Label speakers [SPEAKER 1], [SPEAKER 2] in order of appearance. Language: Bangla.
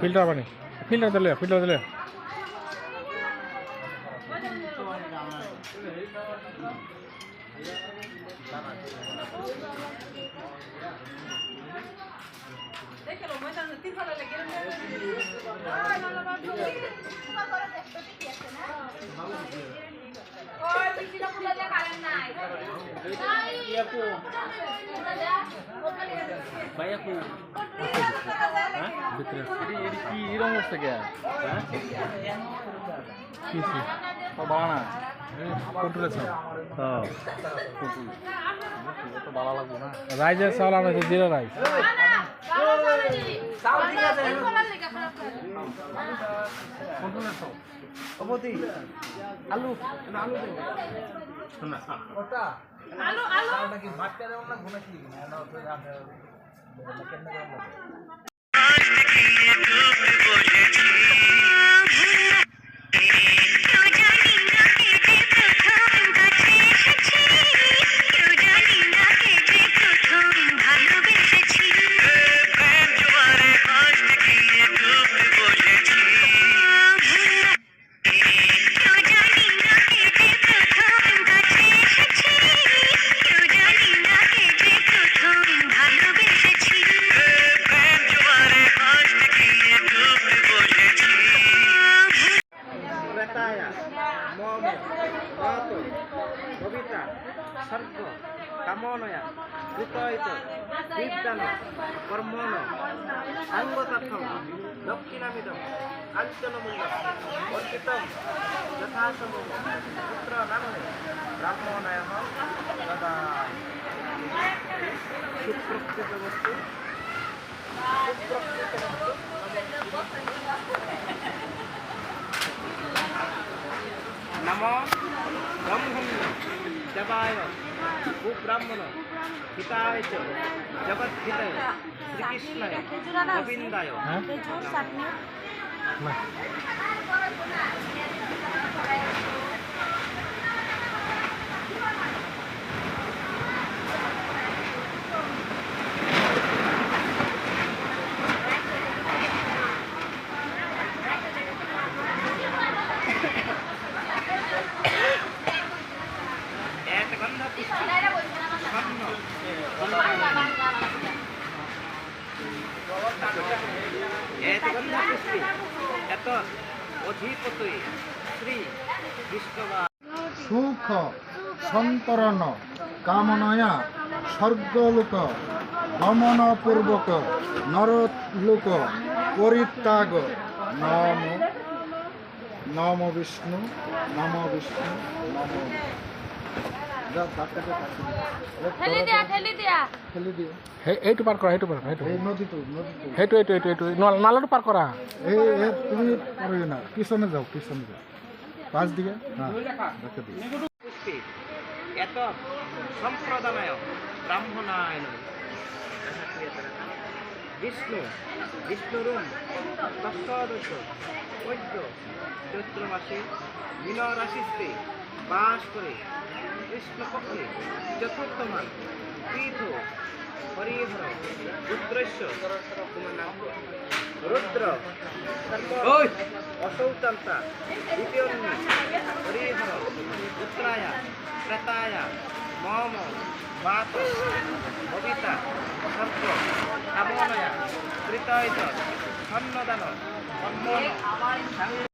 [SPEAKER 1] ফিল্টার পানি ফিল্টার দিলে এরকম অবস্থা কে বাড়া কন্ট্রোলে ভালো লাগবো না রাইসের চাউল আনাইছে জিরা রাইস আলু আলু আলু আলু কি ভাতটা দেব না ঘুনা কি কবিতা সর্গ কামনয়া কৃতয়িত বিদ্যান কর্মণ আঙ্গতার্থম দক্ষিণামিদম কাঞ্চনমূল্য অর্পিতম যথাসম্ভব পুত্র নামে ব্রাহ্মণায় তদা সুপ্রকৃত বস্তু নমো ব্রহ্মণ্য দেবায় কুব্রাহ্মণ হিতায় চ জগদ্ধিতায় শ্রীকৃষ্ণায় গোবিন্দায় সুখ সন্তরণ কামনয়া স্বর্গলোক গমনপূর্বক নরলোক পরিত্যাগ নম নম বিষ্ণু নম বিষ্ণু নম এইটো পার করা নালাটো পার করা তুমি পারবে না পিছনে যাও পাঁচ দিকে এত সম্প্রদায় ব্রাহ্মণায় বিষ্ণুরুম তৎসদশ পদ্য চৈত্র মাসে মীন রাশিতে বাস করে কৃষ্ণপক্ষে চতুর্থমান তীর্থ হরিহর রুদ্রস্য রুদ্র অসৌচান্তা দ্বিতীয়ন্নি হরিহর পুত্রায় প্রেতায় মম বাত কবিতা সর্ব কামনয়া কৃতয়িত সন্নদান কর্মণ